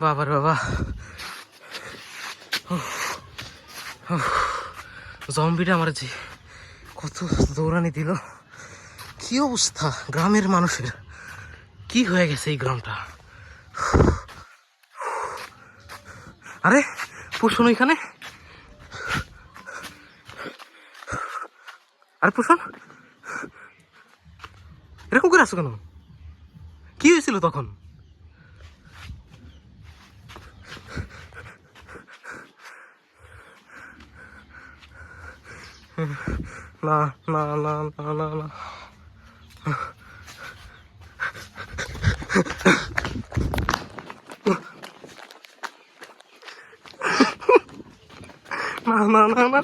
বাবার বাবা, জম্বিটা আমার যে কত দৌড়ানি দিল। কি অবস্থা গ্রামের মানুষের, কি হয়ে গেছে এই গ্রামটা। আরে পুষুন ওইখানে, আরে পুষুন, এরকম করে আসো কেন? কি হয়েছিল তখন? না না না না না না, না না না না,